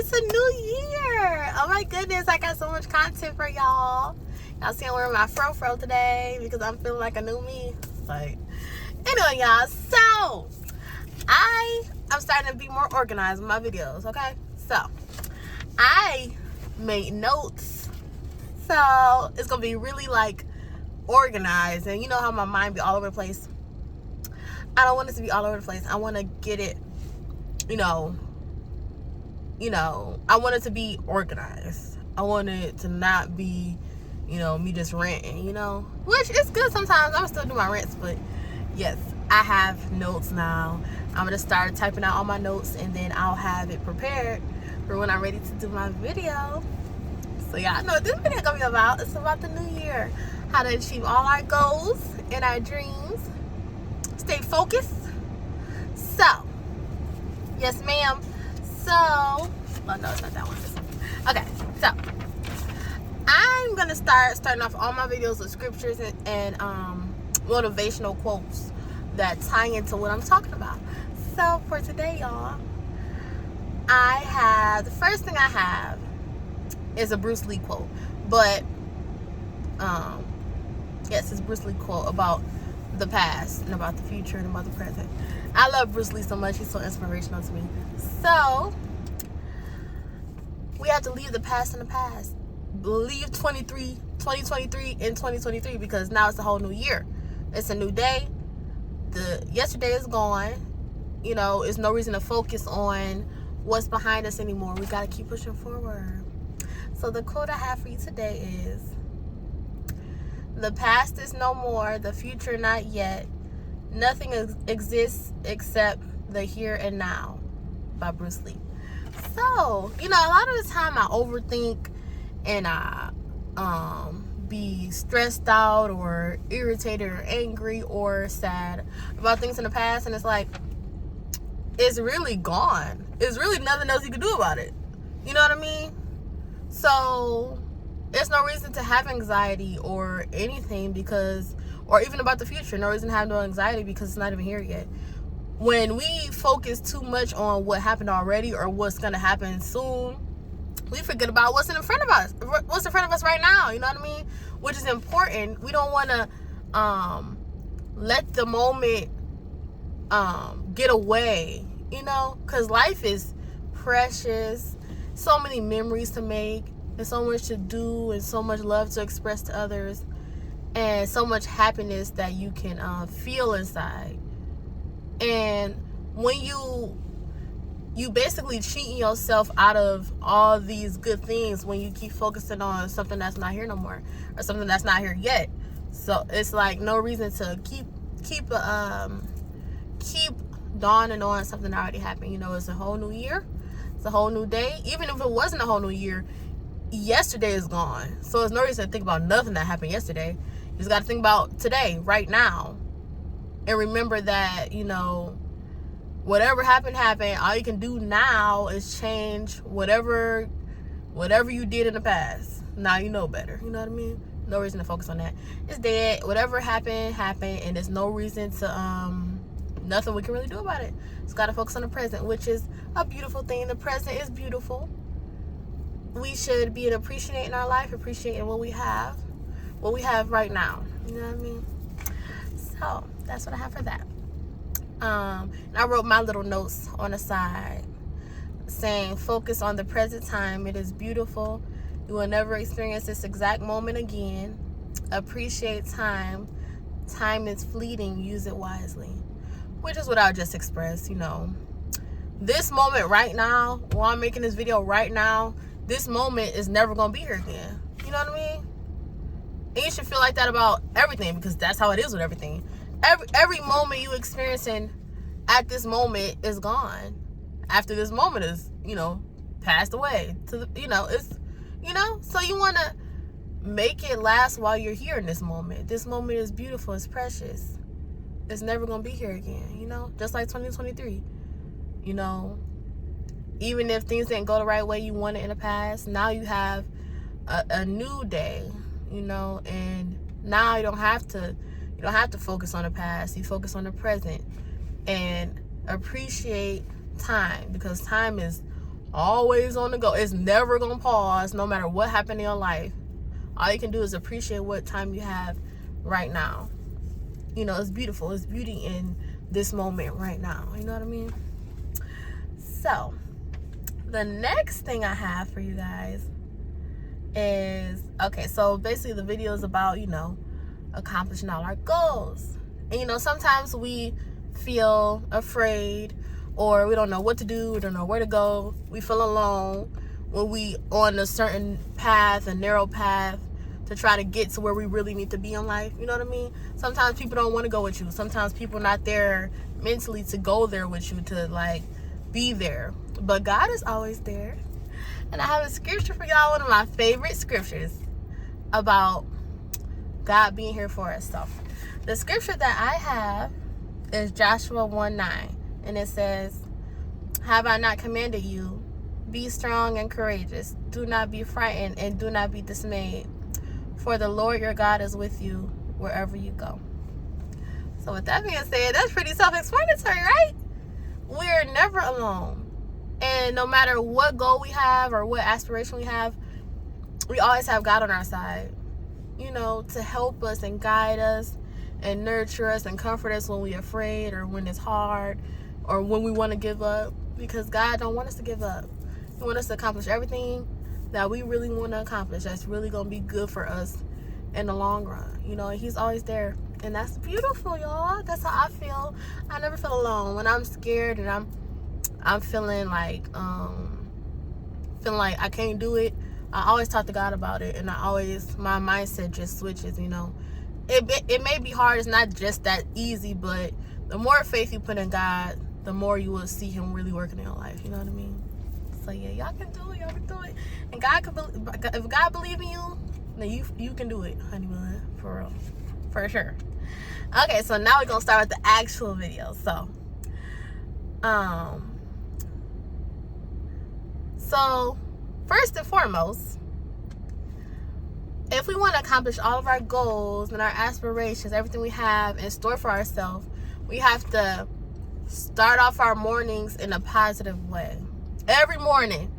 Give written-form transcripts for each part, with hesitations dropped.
it's a new year. Oh my goodness, I got so much content for y'all. Y'all see I'm wearing my fro today because I'm feeling like a new me. Like, anyway, y'all, so I'm starting to be more organized with my videos, okay? So, I made notes. So, it's going to be really, like, organized. And you know how my mind be all over the place? I don't want it to be all over the place. I want to get it, I want it to be organized. I want it to not be, me just ranting, which is good sometimes. I'm still do my rants, but yes, I have notes now. I'm going to start typing out all my notes, and then I'll have it prepared for when I'm ready to do my video. So y'all know what this video is going to be about. It's about the new year. How to achieve all our goals and our dreams. Stay focused. So, yes ma'am. So, oh no, it's not that one. Okay, so I'm gonna starting off all my videos with scriptures and motivational quotes that tie into what I'm talking about. So for today, y'all, the first thing I have is a Bruce Lee quote, but yes, it's Bruce Lee quote about the past and about the future and about the present. I love Bruce Lee so much. He's so inspirational to me. So we have to leave the past in the past. Leave 2023 in 2023, because now it's a whole new year. It's a new day. The yesterday is gone. It's no reason to focus on what's behind us anymore. We got to keep pushing forward. So the quote I have for you today is, "The past is no more, the future not yet. Nothing exists except the here and now," by Bruce Lee. So, a lot of the time I overthink and I be stressed out or irritated or angry or sad about things in the past, and it's like, it's really gone. It's really nothing else you can do about it. You know what I mean? So there's no reason to have anxiety or anything, or even about the future. No reason to have no anxiety because it's not even here yet. When we focus too much on what happened already or what's going to happen soon, we forget about what's in front of us. What's in front of us right now, you know what I mean? Which is important. We don't want to let the moment get away, because life is precious. So many memories to make, and so much to do, and so much love to express to others, and so much happiness that you can feel inside. And when you basically cheating yourself out of all these good things when you keep focusing on something that's not here no more, or something that's not here yet. So it's like no reason to keep dawning on something that already happened. It's a whole new year. It's a whole new day. Even if it wasn't a whole new year, yesterday is gone. So there's no reason to think about nothing that happened yesterday. You just got to think about today, right now. And remember that, whatever happened. All you can do now is change whatever you did in the past. Now you know better. You know what I mean? No reason to focus on that. It's dead. Whatever happened, and there's no reason to, nothing we can really do about it. Just got to focus on the present, which is a beautiful thing. The present is beautiful. We should be appreciating our life, appreciating what we have right now. You know what I mean? So that's what I have for that. And I wrote my little notes on the side saying, "Focus on the present time. It is beautiful. You will never experience this exact moment again. Appreciate time. Time is fleeting. Use it wisely." Which is what I just expressed, This moment right now, while I'm making this video right now, this moment is never going to be here again. You know what I mean? And you should feel like that about everything, because that's how it is with everything. Every moment you experiencing at this moment is gone. After this moment is, passed away. So you want to make it last while you're here in this moment. This moment is beautiful. It's precious. It's never going to be here again, just like 2023. Even if things didn't go the right way you wanted in the past, now you have a new day, and now you don't have to focus on the past. You focus on the present and appreciate time, because time is Always on the go. It's never gonna pause, no matter what happened in your life. All you can do is appreciate what time you have right now. You know, it's beautiful. It's beauty in this moment right now. You know what I mean? So, the next thing I have for you guys is, okay, so basically the video is about, you know, accomplishing all our goals. And, you know, sometimes we feel afraid, or we don't know what to do, we don't know where to go. We feel alone when we on a certain path, a narrow path, to try to get to where we really need to be in life. You know what I mean? Sometimes people don't want to go with you. Sometimes people are not there mentally to go there with you, to like be there. But God is always there. And I have a scripture for y'all, one of my favorite scriptures about God being here for us. So the scripture that I have is Joshua 1:9. And it says, "Have I not commanded you? Be strong and courageous. Do not be frightened and do not be dismayed. For the Lord your God is with you wherever you go." So with that being said, that's pretty self-explanatory, right? We're never alone. And no matter what goal we have or what aspiration we have, we always have God on our side, you know, to help us and guide us and nurture us and comfort us when we're afraid or when it's hard or when we want to give up. Because God don't want us to give up. He wants us to accomplish everything that we really want to accomplish, that's really going to be good for us in the long run. You know, He's always there. And that's beautiful, y'all. That's how I feel. I never feel alone. When I'm scared and I'm feeling like I can't do it, I always talk to God about it. And my mindset just switches, you know. It may be hard. It's not just that easy, but the more faith you put in God, the more you will see Him really working in your life. You know what I mean? So yeah, y'all can do it. Y'all can do it. And if God believes in you, then you can do it, honey bun, for real, for sure. Okay, so now we're gonna start with the actual video. So first and foremost, if we want to accomplish all of our goals and our aspirations, everything we have in store for ourselves, we have to start off our mornings in a positive way. Every morning,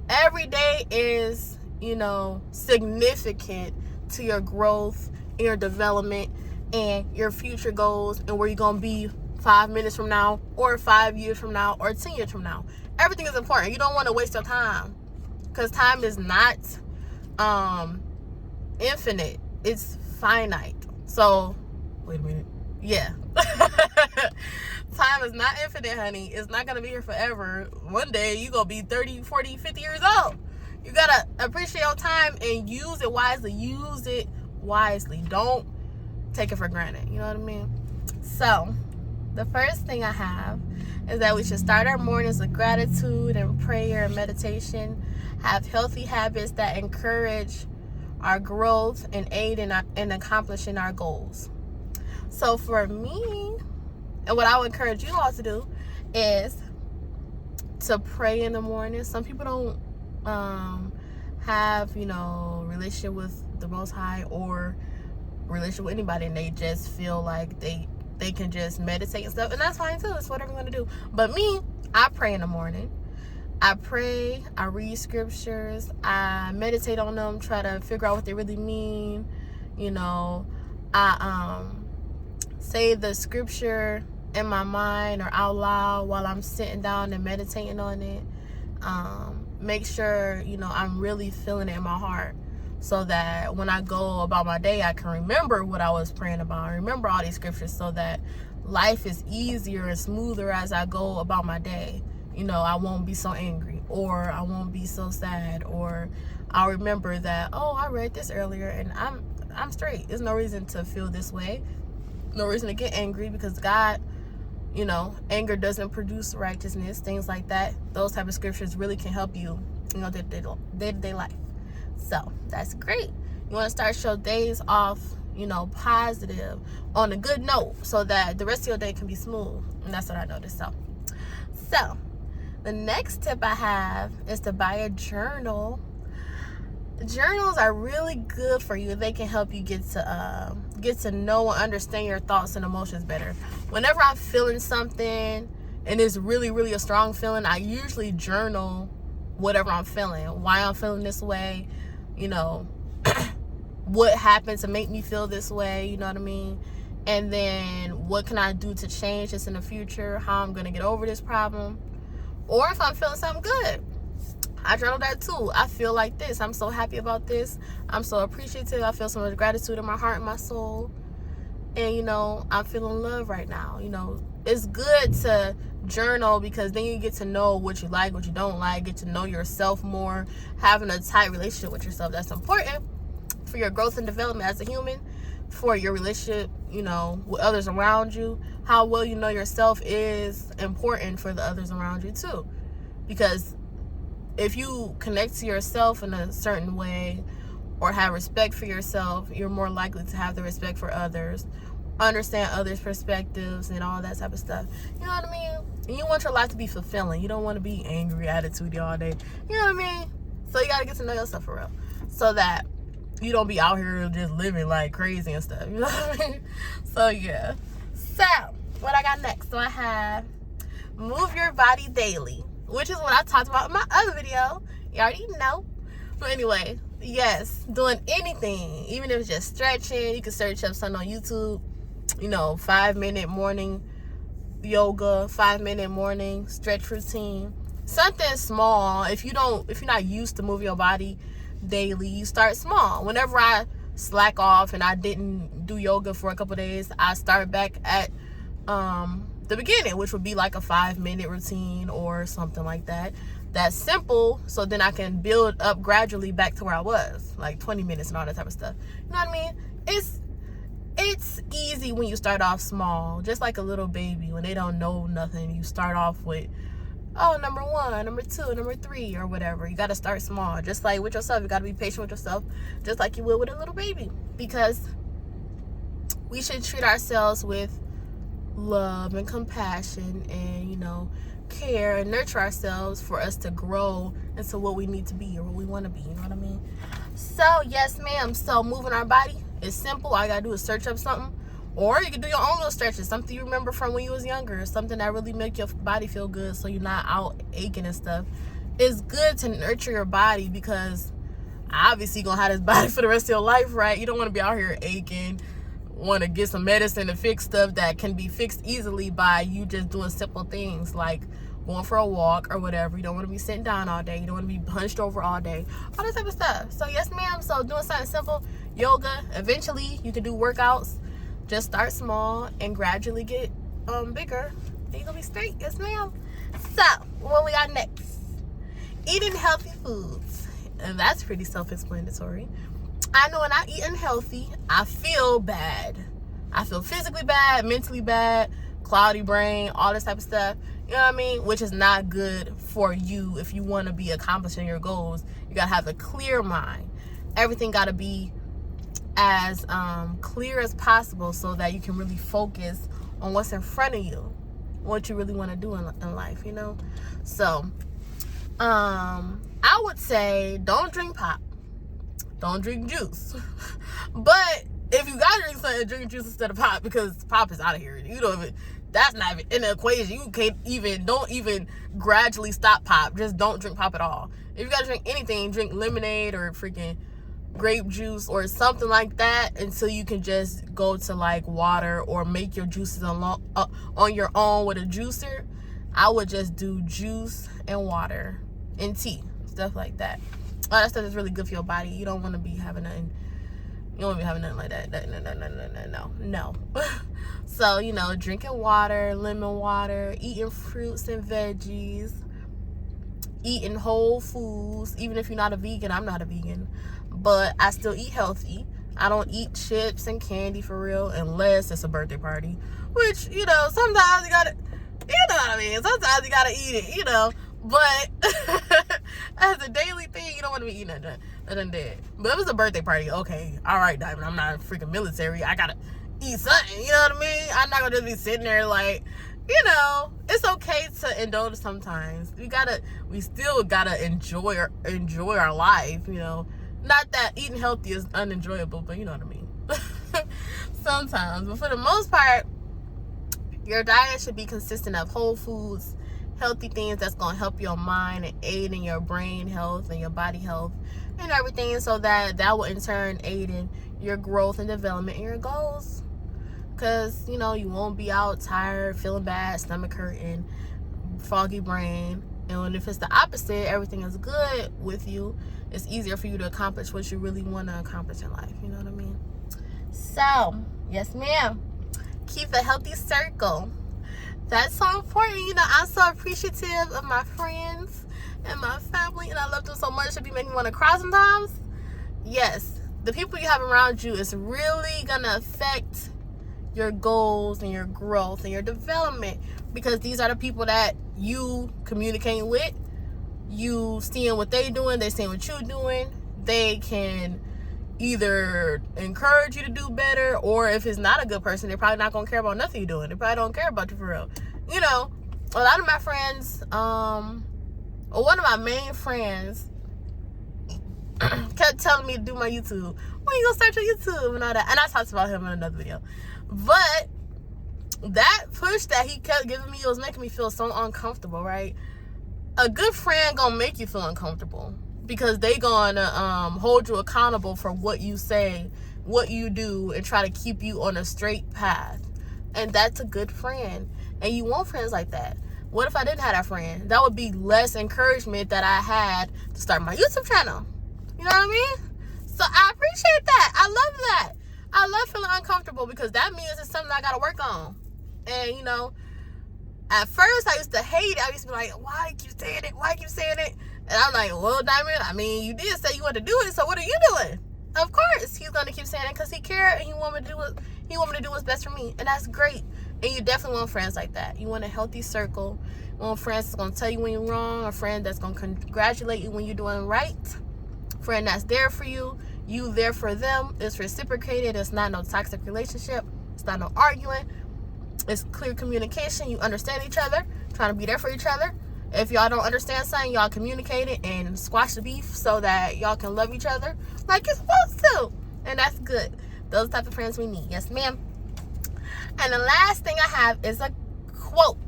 every day is, you know, significant to your growth, your development, and your future goals, and where you're going to be 5 minutes from now, or 5 years from now, or 10 years from now. Everything is important. You don't want to waste your time, because time is not infinite. It's finite. So, wait a minute. Yeah. Time is not infinite, honey. It's not going to be here forever. One day, you're going to be 30, 40, 50 years old. You got to appreciate your time and use it wisely. Use it wisely. Don't take it for granted. You know what I mean? So, the first thing I have is that we should start our mornings with gratitude and prayer and meditation. Have healthy habits that encourage our growth and aid in accomplishing our goals. So for me, and what I would encourage you all to do is to pray in the morning. Some people don't have, you know, relationship with the Most High or relationship with anybody, and they just feel like they can just meditate and stuff, and that's fine too. It's whatever you want to do. But me, I pray in the morning. I pray, I read scriptures, I meditate on them, try to figure out what they really mean. You know, I say the scripture in my mind or out loud while I'm sitting down and meditating on it. Make sure, you know, I'm really feeling it in my heart, so that when I go about my day, I can remember what I was praying about. I remember all these scriptures, so that life is easier and smoother as I go about my day. You know, I won't be so angry, or I won't be so sad, or I'll remember that, oh, I read this earlier and I'm straight. There's no reason to feel this way. No reason to get angry, because God, you know, anger doesn't produce righteousness, things like that. Those type of scriptures really can help you, you know, day-to-day life. So that's great. You want to start your days off, you know, positive, on a good note, so that the rest of your day can be smooth. And that's what I noticed. So the next tip I have is to buy a journal. Journals are really good for you. They can help you get to know and understand your thoughts and emotions better. Whenever I'm feeling something and it's really, really a strong feeling, I usually journal whatever I'm feeling, why I'm feeling this way, you know, what happened to make me feel this way, you know what I mean? And then what can I do to change this in the future, how I'm going to get over this problem. Or if I'm feeling something good, I journal that too. I feel like this. I'm so happy about this. I'm so appreciative. I feel so much gratitude in my heart and my soul. And, you know, I'm feeling love right now. You know, it's good to journal because then you get to know what you like, what you don't like, get to know yourself more, having a tight relationship with yourself. That's important for your growth and development as a human, for your relationship, you know, with others around you. How well you know yourself is important for the others around you too. Because if you connect to yourself in a certain way or have respect for yourself, you're more likely to have the respect for others, understand others' perspectives and all that type of stuff. You know what I mean? And you want your life to be fulfilling. You don't want to be angry, attitude all day. You know what I mean? So you got to get to know yourself for real, so that you don't be out here just living like crazy and stuff. You know what I mean? So yeah. So what I got next? So I have move your body daily, which is what I talked about in my other video. You already know. But anyway, yes, doing anything, even if it's just stretching. You can search up something on YouTube, you know, 5-minute morning yoga, 5-minute morning stretch routine, something small. If you're not used to moving your body daily, you start small. Whenever I slack off and I didn't do yoga for a couple days, I start back at the beginning, which would be like a 5-minute routine or something like that. That's simple, so then I can build up gradually back to where I was, like 20 minutes and all that type of stuff. You know what I mean? It's easy when you start off small, just like a little baby when they don't know nothing. You start off with, oh, number 1, number 2, number 3, or whatever. You got to start small, just like with yourself. You got to be patient with yourself, just like you would with a little baby, because we should treat ourselves with love and compassion and, you know, care and nurture ourselves for us to grow into what we need to be or what we want to be. You know what I mean? So yes, ma'am. So moving our body is simple. All you gotta do is search up something, or you can do your own little stretches, something you remember from when you was younger, something that really make your body feel good, so you're not out aching and stuff. It's good to nurture your body, because obviously you're gonna have this body for the rest of your life, right? You don't want to be out here aching, want to get some medicine to fix stuff that can be fixed easily by you just doing simple things like going for a walk or whatever. You don't want to be sitting down all day. You don't want to be hunched over all day. All that type of stuff. So yes, ma'am. So doing something simple, yoga. Eventually, you can do workouts. Just start small and gradually get bigger. And you're gonna be straight. Yes, ma'am. So what we got next? Eating healthy foods, and that's pretty self-explanatory. I know when I eat unhealthy, I feel bad. I feel physically bad, mentally bad, cloudy brain, all this type of stuff. You know what I mean? Which is not good for you if you want to be accomplishing your goals. You got to have a clear mind. Everything got to be as clear as possible so that you can really focus on what's in front of you, what you really want to do in life, you know? So, I would say don't drink pop. Don't drink juice. But if you gotta drink something, drink juice instead of pop, because pop is out of here. You don't even, that's not even in the equation. You don't even gradually stop pop. Just don't drink pop at all. If you gotta drink anything, drink lemonade or freaking grape juice or something like that until you can just go to like water or make your juices on your own with a juicer. I would just do juice and water and tea, stuff like that. All that stuff is really good for your body. You don't want to be having nothing. You don't want to be having nothing like that. No. So, you know, drinking water, lemon water, eating fruits and veggies, eating whole foods. Even if you're not a vegan, I'm not a vegan, but I still eat healthy. I don't eat chips and candy for real unless it's a birthday party, which, you know, sometimes you gotta, you know what I mean? Sometimes you gotta eat it, you know. But as a daily thing, you don't want to be eating nothing dead. But if it's a birthday party, okay, all right, Diamond, I'm not freaking military. I gotta eat something, you know what I mean? I'm not gonna just be sitting there like, you know, it's okay to indulge sometimes. We still gotta enjoy our life, you know. Not that eating healthy is unenjoyable, but you know what I mean. Sometimes, but for the most part, your diet should be consistent of whole foods, healthy things that's going to help your mind and aid in your brain health and your body health and everything, so that will in turn aid in your growth and development and your goals. Because, you know, you won't be out tired, feeling bad, stomach hurting, foggy brain. And if it's the opposite, everything is good with you, it's easier for you to accomplish what you really want to accomplish in life. You know what I mean? So, yes, ma'am. Keep a healthy circle. That's so important. You know, I'm so appreciative of my friends and my family, and I love them so much. It be making me want to cry sometimes. Yes, the people you have around you is really going to affect your goals and your growth and your development, because these are the people that you communicating with. You seeing what they doing, they seeing what you doing. They can either encourage you to do better, or if it's not a good person, they're probably not gonna care about nothing you're doing. They probably don't care about you for real. You know, a lot of my friends, one of my main friends kept telling me to do my YouTube. When you gonna start your YouTube and all that? And I talked about him in another video. But that push that he kept giving me, it was making me feel so uncomfortable, right? A good friend gonna make you feel uncomfortable, because they gonna hold you accountable for what you say, what you do, and try to keep you on a straight path. And that's a good friend. And you want friends like that. What if I didn't have that friend? That would be less encouragement that I had to start my YouTube channel. You know what I mean? So I appreciate that. I love that. I love feeling uncomfortable, because that means it's something I gotta work on. And, you know, at first I used to hate it. I used to be like, why you keep saying it? Why you keep saying it? And I'm like, well, Diamond, I mean, you did say you want to do it, so what are you doing? Of course, he's gonna keep saying it because he cares and he want me to do what's best for me, and that's great. And you definitely want friends like that. You want a healthy circle. You want friends that's gonna tell you when you're wrong, a friend that's gonna congratulate you when you're doing right, friend that's there for you, you there for them. It's reciprocated. It's not no toxic relationship. It's not no arguing. It's clear communication. You understand each other, trying to be there for each other. If y'all don't understand something, y'all communicate it and squash the beef so that y'all can love each other like you're supposed to. And that's good. Those type of friends we need. Yes, ma'am. And the last thing I have is a quote.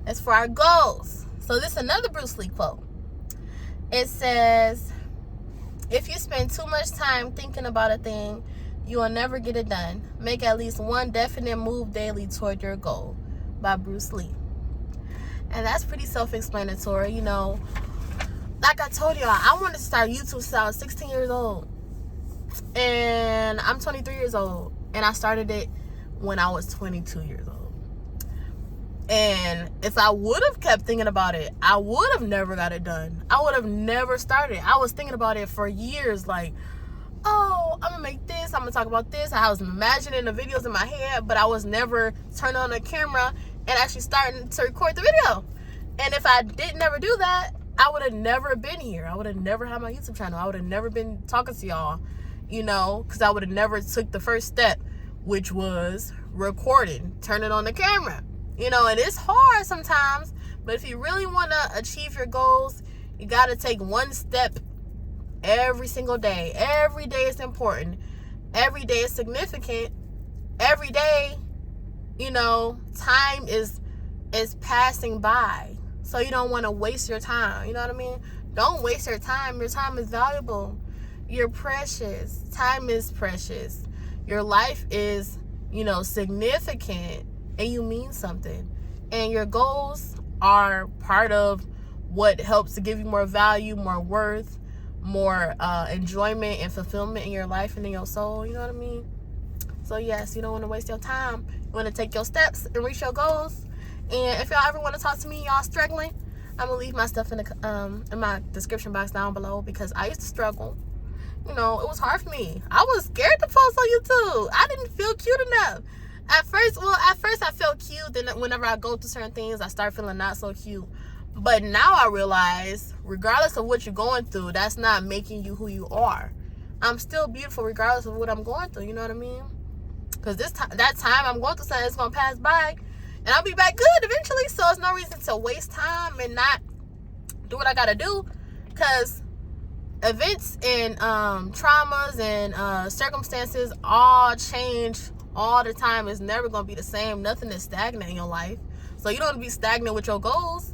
It's for our goals. So this is another Bruce Lee quote. It says, if you spend too much time thinking about a thing, you will never get it done. Make at least one definite move daily toward your goal. By Bruce Lee. And that's pretty self-explanatory. You know, like I told y'all, I wanted to start YouTube since I was 16 years old. And I'm 23 years old. And I started it when I was 22 years old. And if I would have kept thinking about it, I would have never got it done. I would have never started. I was thinking about it for years, like, oh, I'm gonna make this, I'm gonna talk about this. I was imagining the videos in my head, but I was never turning on the camera and actually starting to record the video. And if I didn't never do that, I would have never been here. I would have never had my YouTube channel. I would have never been talking to y'all, you know, because I would have never took the first step, which was recording, turning on the camera. You know, and it's hard sometimes, but if you really want to achieve your goals, you got to take one step every single day. Every day is important. Every day is significant. Every day, you know, time is passing by. So you don't want to waste your time. You know what I mean? Don't waste your time. Your time is valuable. You're precious. Time is precious. Your life is, you know, significant, and you mean something. And your goals are part of what helps to give you more value, more worth, more enjoyment and fulfillment in your life and in your soul. You know what I mean? So yes, you don't want to waste your time. You want to take your steps and reach your goals. And if y'all ever want to talk to me, y'all struggling, I'm gonna leave my stuff in my description box down below, because I used to struggle. You know, it was hard for me. I was scared to post on YouTube. I didn't feel cute enough. At first I felt cute. Then whenever I go through certain things, I start feeling not so cute. But now I realize, regardless of what you're going through, that's not making you who you are. I'm still beautiful regardless of what I'm going through. You know what I mean? Because that time I'm going through something, it's going to pass by. And I'll be back good eventually. So there's no reason to waste time and not do what I got to do. Because events and traumas and circumstances all change all the time. It's never going to be the same. Nothing is stagnant in your life. So you don't want to be stagnant with your goals.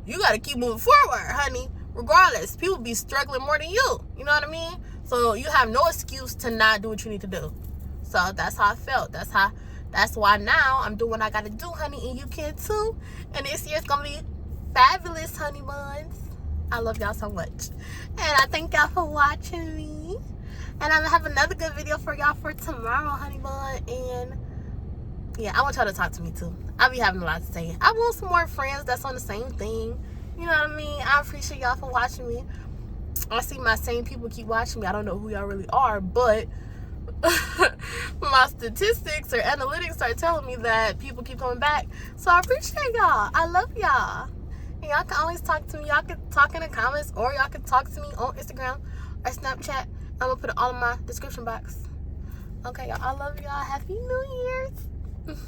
you got to keep moving forward, honey. Regardless, people be struggling more than you. You know what I mean? So you have no excuse to not do what you need to do. So that's how I felt. That's why now I'm doing what I got to do, honey, and you can too. And this year's going to be fabulous, honey buns. I love y'all so much. And I thank y'all for watching me. And I'm going to have another good video for y'all for tomorrow, honey bun. And yeah, I want y'all to talk to me too. I'll be having a lot to say. I want some more friends that's on the same thing. You know what I mean? I appreciate y'all for watching me. I see my same people keep watching me. I don't know who y'all really are, but my statistics or analytics are telling me that people keep coming back. So I appreciate y'all. I love y'all. And y'all can always talk to me. Y'all can talk in the comments, or y'all can talk to me on Instagram or Snapchat. I'm going to put it all in my description box. Okay, y'all. I love y'all. Happy New Year's.